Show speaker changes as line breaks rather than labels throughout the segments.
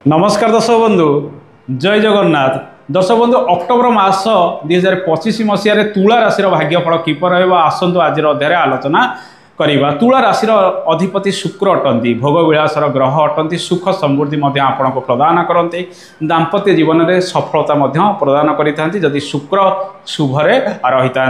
नमस्कार दर्शक बंधु जय जगन्नाथ। दर्शक बंधु अक्टोबर मास 2025 मसीह तुला राशि भाग्यफल किपर आसतु आज अध्याय आलोचना करिबा। तुला राशि अधिपति शुक्र अटंती, भोग विलासर ग्रह अटंती, सुख समृद्धि आपण को प्रदान करते, दाम्पत्य जीवन में सफलता प्रदान करिथांती जदि शुक्र शुभरे रही था।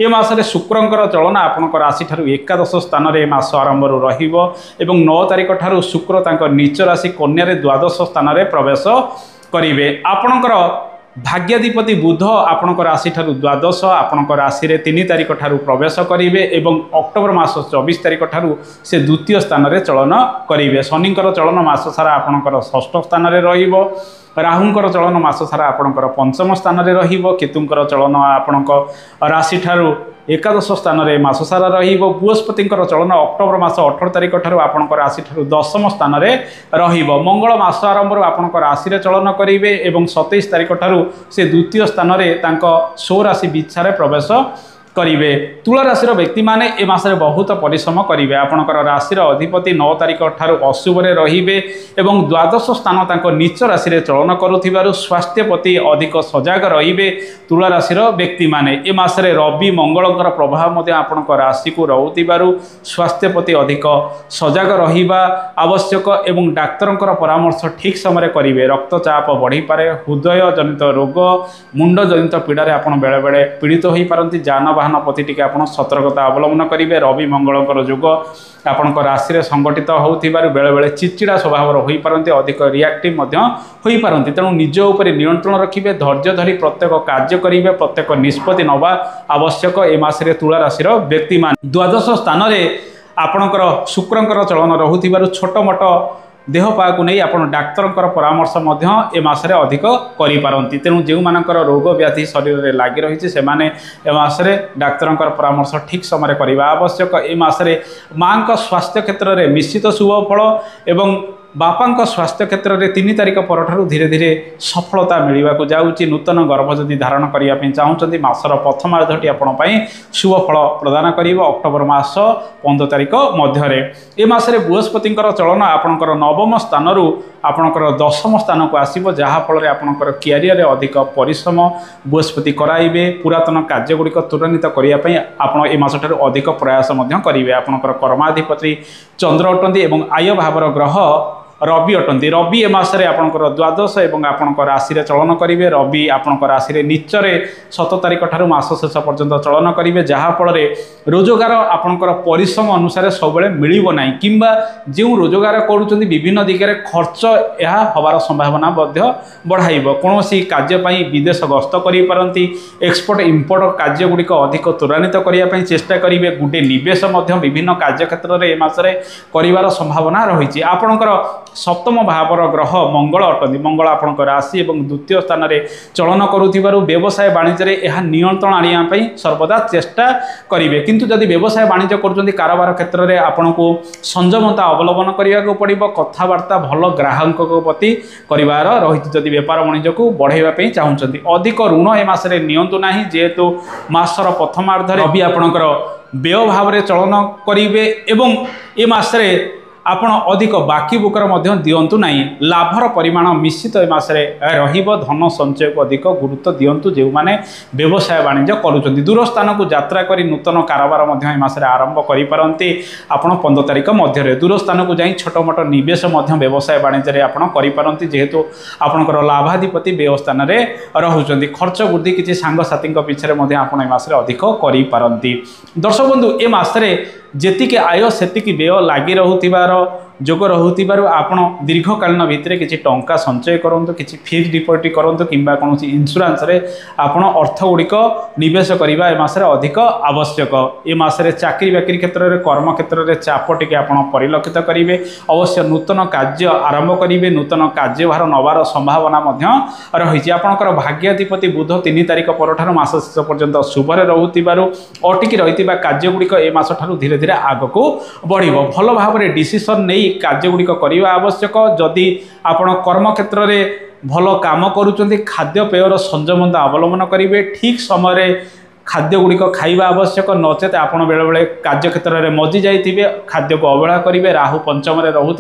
ए मासरे शुक्रंकर चलन आपण राशि ठारू एकादश स्थान में मास आरंभ रहिबो एवं 9 तारिख ठारू शुक्र तांको नीच राशि कन्या रे द्वादश स्थान में प्रवेश करिवे। आपणकर भाग्याधिपति बुध आपणकर राशि ठारू द्वादश आपणकर राशि रे 3 तारिख ठारू प्रवेश करिवे एवं अक्टोबर मास 24 तारिख ठारू से द्वितीय स्थान में चलन करिवे। शनिंकर चलन मास सारा आपणकर षष्ठ स्थान में रहिबो। राहुंकर चलन मास सारा आपणकर पंचम स्थान में रहिबो। केतुंकर चलन आपणक राशि ठारू एकादश स्थान में मास सारा रहिबो। बृहस्पतिंकर चलन अक्टोबर मास 18 तारिख ठारू आपणकर राशि ठारू दशम स्थान में रहिबो। मंगल मास आरंभ आपणकर राशि रे चलन करिवे एवं 27 तारिख ठारू से द्वितीय स्थान में तांको सौ राशि बिच्छारे प्रवेश करिवे। तुला राशि व्यक्ति माने ए मासरे बहुत परिश्रम करिवे। आपणकर राशि अधिपति 9 तारिख ठारू अशुभ रे रहिबे एवं द्वादश स्थान तांको नीच राशि रे चलन करुथिबारु स्वास्थ्य प्रति अधिक सजग रहिबे। तुला राशि व्यक्ति माने ए मासरे रवि मंगलकर प्रभाव मध्ये आपणकर राशि को रहुथिबारु स्वास्थ्य प्रति अधिक सजग रहिबा आवश्यक एवं डाक्तरंकर परामर्श ठीक समय करिवे। रक्तचाप बढ़ी पारे, हृदय जनित रोग, मुंड जनित पीड़ा रे आपण बेले बेले पीड़ित होई पारंती। जानवाहन प्रति टिके आपण सतर्कता अवलंबन करिवे। रवि मंगलकर जोग आपणकर राशि रे संगठित होउथिबारु बेले बेले चिड़चिड़ा स्वभाव होई पारंती, अधिक रिएक्टिव मध्य होई पारंती। तेणु निज उपर नियंत्रण रखिबे, धैर्य धरी प्रत्येक कार्य करिवे, प्रत्येक निष्पत्ति नवा आवश्यक। ए मासरे तुला राशि व्यक्ति मान द्वादश स्थान रे आपणकर शुक्रंकर चलन रहुथिबारु छोट मोट देह पा को नहीं आपण डाक्तरंकर परामर्श ए मासरे अधिक करि पारंती। तेणु जो मानकर रोग व्याधि शरीर में लगी रही से माने ए मासरे डाक्तरंकर परामर्श ठीक समय करवा आवश्यक। ए मासरे मां का स्वास्थ्य क्षेत्र में निश्चित शुभ फल एवं बापा स्वास्थ्य क्षेत्र में 3 तारिख पर धीरे धीरे सफलता मिलवा को जाऊँगी। नूतन गर्भ जदि धारण करने चाहते मासर प्रथमार्धटी आपण शुभ फल प्रदान कर अक्टोबर मास 15 तारिख मध्य। ए मासरे बृहस्पतिंकर चलन आपणकर नवम स्थान आपणकर दशम स्थान को आसब, जहाँफल आपणकर क्यारियर अधिक परिश्रम बृहस्पति कराइबे। पुरातन कार्यगुड़िक त्वरान्वित करने आप ए मास ठारू अधिक प्रयास करेंगे। आपणकर कर्माधिपति चंद्र अटंती एवं आय भावर ग्रह रवि अटंती। रवि ए मासरे आपणकर द्वादश एवं आपणकर राशि रे चलन करिवे। रवि आपणकर राशि रे नीचरे 7 तारिख ठारू मास शेष पर्यंत चलन करिवे, जहाँ फल रोजगार आपणकर परिश्रम अनुसार सब मिलिबो नाही किंबा जो रोजगार करूछन्ती विभिन्न दिगरे खर्च यह हबार संभावना बढ़ाइबो। कोनोसी कार्य पई विदेश गस्त करि पारंती। एक्सपोर्ट इंपोर्ट कार्य गुड़िक अधिक त्वरान्वित करिया पई चेष्टा करिवे। गुडे निवेश विभिन्न कार्य क्षेत्र में ए मासरे करिवार संभावना रही। आपणकर सप्तम भावर ग्रह मंगल अटंती। मंगल आपणकर राशि एवं द्वितीय स्थान में चलन करुथिबारु व्यवसाय वाणिज्य रे यह नियंत्रण आनिया पई सर्वदा चेष्टा करिवे। किंतु जदि व्यवसाय वाणिज्य करुछन्ती कारोबार क्षेत्र में आपनको संयमता अवलंबन करिया को पड़िबो। कथावार्ता भल ग्राहक प्रति करिवार रही। जदि व्यापार वाणिज्य को बढ़ाइबा पई चाहुछन्ती अधिक ऋण ए मासरे नियंतु नाही, जेहेतु मासर प्रथमार्ध रवि आपणकर व्यय भाव में चलन करिवे एवं ए मासरे आपण अधिक बाकी बुकर मध्य दियंतु नाही। लाभर परिमाण निश्चित ए मासरे रहिबो। धन संचय को अधिक गुरुत्व दियंतु जो माने व्यवसाय वाणिज्य करूछन्ती। दूर स्थान को यात्रा करी नूतन कारोबार मध्य ए मासरे आरंभ करि पारंती। आपण 15 तारिख मध्य रे दूर स्थान को जाई छोट मोट निवेश मध्य व्यवसाय वाणिज्य रे आपण करि पारंती, जेहेतु आपणकर लाभाधिपति व्यय स्थान रे रहुछन्ती। खर्च वृद्धि किछि सांग साथी पिछरे मध्य आपण ए मासरे अधिक करि पारंती। दर्शक बंधु ए मासरे जेतिके आय सेतिके व्यय लागी रहुथिबार जोग रहुथिबारु आपण दीर्घकालीन भितर किछि टंका संचय करंतु, किछि फिक्स डिपोजिट करंतु किंबा कोनोसी इंश्योरेंस रे आपण अर्थ गुड़िक निवेश करिबा ए मासरे अधिक आवश्यक। ए मासरे चाकरी बाकरी क्षेत्र में कर्म क्षेत्र में चाप टिके आपण परिलक्षित करिवे। अवश्य नूतन कार्य आरंभ करिवे। नूतन कार्यभार नवार संभावना मध्य रही। आपणकर भाग्याधिपति बुध 3 तारिख पर मास शेष पर्यंत शुभरे रहुथिबारु अटिकी रहितिबा कार्य गुड़िक ए मास ठारू धीरे धीरे आगको बढ़िबो। भल भाव में डिसिजन नहीं कार्य गुड़िक करवा आवश्यक। जदि आपण कर्म क्षेत्र में भल काम करूचंती खाद्य पेयर संयमता अवलंबन करेंगे। ठीक समय खाद्यगुड़िक खाइबा आवश्यक नचेत आपण बेले बेले कार्यक्षेत्र में मजी जाइए खाद्य को अवहेला करेंगे राहु पंचम रहू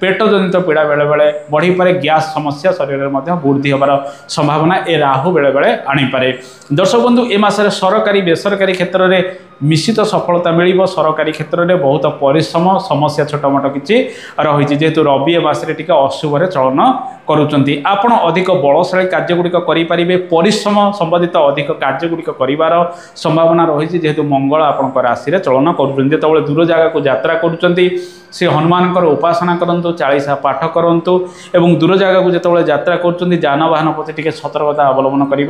पेट जनित पीड़ा बेले बेले बढ़ी पारे गैस समस्या शरीर में वृद्धि होबार संभावना ए राहु बेले बेले आनीपे। दर्शक बंधु ए मासरे सरकारी बेसरकारी क्षेत्र में निश्चित सफलता मिल सरकारी क्षेत्र में बहुत परिश्रम समस्या छोट मोट किसी रही जेहेतु रवि ए मासरे टिके अशुभ चलन करुँच आपण अधिक बलशाली कार्यगुड़िक करेंगे परिश्रम संबंधित अधिक कार्यगुड़िक कर संभावना रही जेहेतु मंगल आपण राशि चलन कर दूर जगह को यात्रा करुँच से हनुमान उपासना करूँ 40 पाठ करूँ एवं दूर जगह को जो यात्रा कर जानवाहन प्रति टे सतर्कता अवलम्बन करने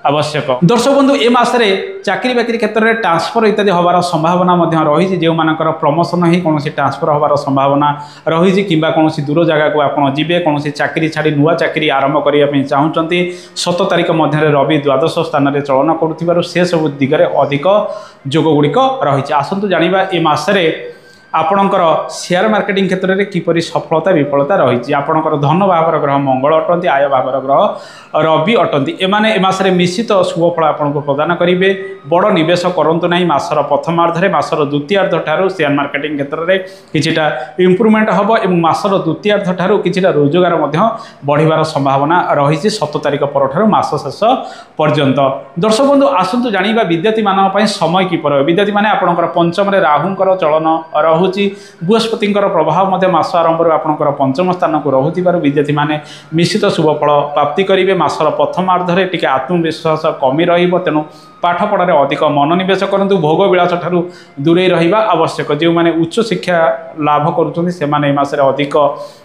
आवश्यक। दर्शक बंधु ए मासरे चाकरी बाकरी क्षेत्र में ट्रांसफर इत्यादि हबार संभावना रही जो मानकर प्रमोशन ही कौन ट्रांसफर हबार संभावना रही कि कौन दूर जगह को आप जी कौन चाकरी छाड़ी नुआ चाकरी आरंभ करने चाहूँगी 7 तारीख मध्य रवि द्वादश स्थान में चलन करुथिबारु से सब दिगरे अधिक जोगगुड़िक रही। आसतु जानिबा ए मासरे आपणकर शेयर मार्केटिंग क्षेत्र में किपरि सफलता विफलता रही। आपणकर धन भावर ग्रह मंगल अटंती आय भावर ग्रह रवि अटंती एमाने ए मासरे निश्चित शुभफल आपको प्रदान करेंगे। बड़ निवेश करूँ ना मासर प्रथमार्धे मासर द्वितीयार्ध ठारू शेयर मार्केटिंग क्षेत्र में किछिटा इम्प्रूवमेंट हम और मासर द्वितीयार्ध ठारू किछिटा रोजगार बढ़िबार संभावना रही 7 तारीख पर मास शेष पर्यंत। दर्शक बंधु आसतु जानिबा विद्यार्थी मान समय किपर विद्यार्थी माने आपणकर पंचम राहुंकर चलन रहू बृहस्पति प्रभाव मास आरंभ आपंकर पंचम स्थान को रोथिबार विद्यार्थी माने निश्चित शुभफल प्राप्ति करेंगे। मासर प्रथमार्धे टिके आत्मविश्वास कमी तेणु पाठपढ़े अधिक मनोनिवेश करूँ भोग विलास ठारू दूरे रहिबा आवश्यक। जो मैंने उच्च शिक्षा लाभ करुँच अधिक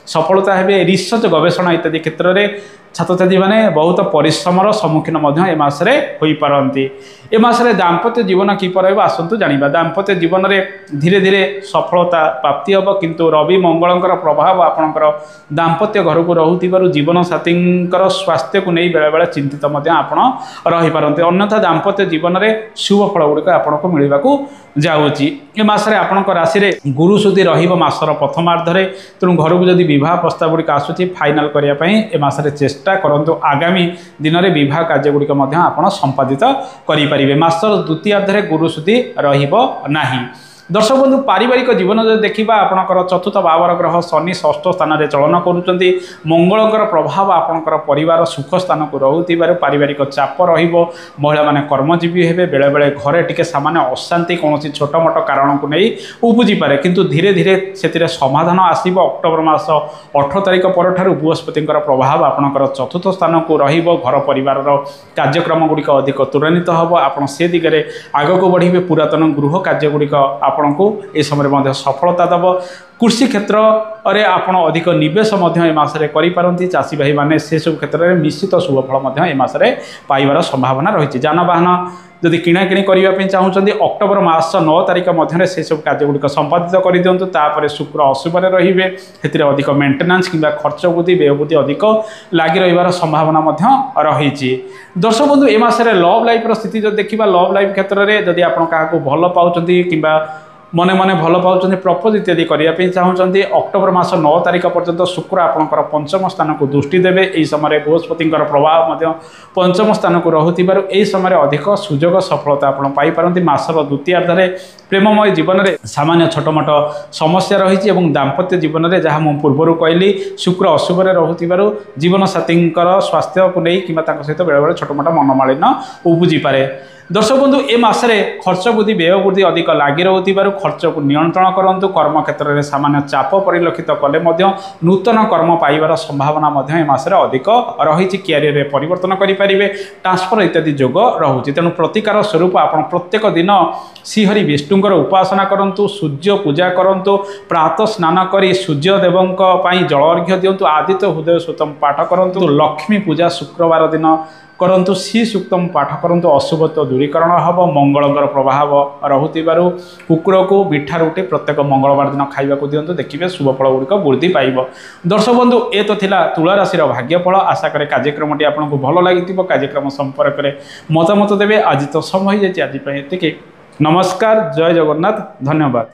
सफलता है रिसर्च गवेषणा इत्यादि क्षेत्र में छात्र छात्री मैंने बहुत परिश्रम सम्मुखीन ए मासरे होई पारंती। ए मासरे दाम्पत्य जीवन किपर आसतु जानिबा। दाम्पत्य जीवन में धीरे धीरे सफलता प्राप्ति हम किंतु रवि मंगलंकर प्रभाव आपणकर दाम्पत्य घर को रोथिबारु जीवन साथी स्वास्थ्य को नहीं बेले बेले चिंतित आपण रही पारंती। अन्यथा दाम्पत्य जीवन में शुभ फल गुड़िक आपको मिलवा जाऊँगी। ए मासरे आपणकर राशि में गुरु सुधी रसर प्रथमार्धे तेणु घर को जब विवाह प्रस्ताव गुड़िक आसूँ फाइनाल करने ए मासरे चेष्टा करंतु आगामी दिन में विवाह कार्यगुड़िक आप संपादित करें। मासर द्वितीयार्धे गुरु सुधी रही। दर्शक बंधु पारिवारिक जीवन जो देखा आपणकर चतुर्थ भावर ग्रह शनि 6ठ स्थान में चलन करुँच मंगलकर प्रभाव आपणकर परिवार सुख स्थान को रोथिबार पारिवारिक चाप महिला माने कर्मजीवी हे बेले बेले घरे टिके सामान्य अशांति कौन छोट मोट कारण को नहीं उपजी पारे किंतु धीरे धीरे से समाधान आसब। अक्टोबर मास 18 तारीख पर बृहस्पति प्रभाव आपणकर चतुर्थ स्थान को घर परिवार कार्यक्रम गुड़िक अधिक त्वरान्वित हम आप से दिगरे आग को बढ़े पुरातन गृह कार्यगुड़िक आपण को ए समय सफलता दब। कृषि क्षेत्र में आप अधिक निवेश मसरे करें चाषी भाई मैंने से सब क्षेत्र में निश्चित शुभफल ए मसरे पाइबार संभावना रही। जानवाहन जदि किणाकिणी करने चाहूँगी अक्टोबर मास 9 तारीख मध्य से सब कार्यगुड़िक संपादित कर दिंतु। तापर शुक्र अशुभ रे से अधिक मेन्टेनान्स कि खर्च वृद्धि व्यय वृद्धि अधिक लगी रही संभावना रही। दर्शक बंधु ए मासरे लव लाइफ स्थिति जो देखा लव लाइफ क्षेत्र में जदि आप भल पाँच कि मने मने भल पाँच प्रपोज इत्यादि करने चाहूँगी अक्टोबर मास 9 तारीख पर्यंत शुक्र आपणकर पंचम स्थान को दृष्टि देवे। यही समय बृहस्पति प्रभाव पंचम स्थान को रोथिबारु यही समय अधिक सुजोग सफलता आप पाइपारती। मासर द्वितीयार्धे प्रेममय जीवन में सामान्य छोट मोट समस्या रही दाम्पत्य जीवन में जहाँ मुझे पूर्वर कहली शुक्र अशुभ रोथिबारु जीवन साथी स्वास्थ्य को नहीं कि सहित बेले बेले छोट मोट मनमालिन्य उपजी पारे। दर्शक बंधु ए मासरे खर्च वृद्धि व्यय वृद्धि अधिक लगी रोथिबारु खर्च को नियंत्रण करंतु। कर्म क्षेत्र में सामान्य चाप परिलक्षित कले नूतन कर्म पाइबार संभावना ए मासरे अधिक रही। कैरियर में परिवर्तन करेंगे ट्रांसफर इत्यादि जोग रोचे। तेणु प्रतिकार स्वरूप आप प्रत्येक दिन श्रीहरि विष्णुंकर उपासना करंतु सूर्य पूजा करंतु प्रातः स्नान करी सूर्यदेवों जल अर्घ्य दिंतु आदित्य हृदय सूतम पाठ करंतु लक्ष्मी पूजा शुक्रवार दिन करंतु श्री सूक्तम पाठ करंतु अशुभत्व दूरीकरण हम। मंगलंकर प्रभाव रोथिबारु कुकुर को मिठा रुटी प्रत्येक मंगलवार दिन खाइबा दिंतु देखिए शुभफल गुड़िक वृद्धि पाइब। दर्शक बंधु ए तो थिला तुला राशि भाग्यफल। आशा करे कार्यक्रमटी आपको भल लगी कार्यक्रम संपर्क में मतामत देवे। आज तो समय हो जाए आज नमस्कार जय जगन्नाथ धन्यवाद।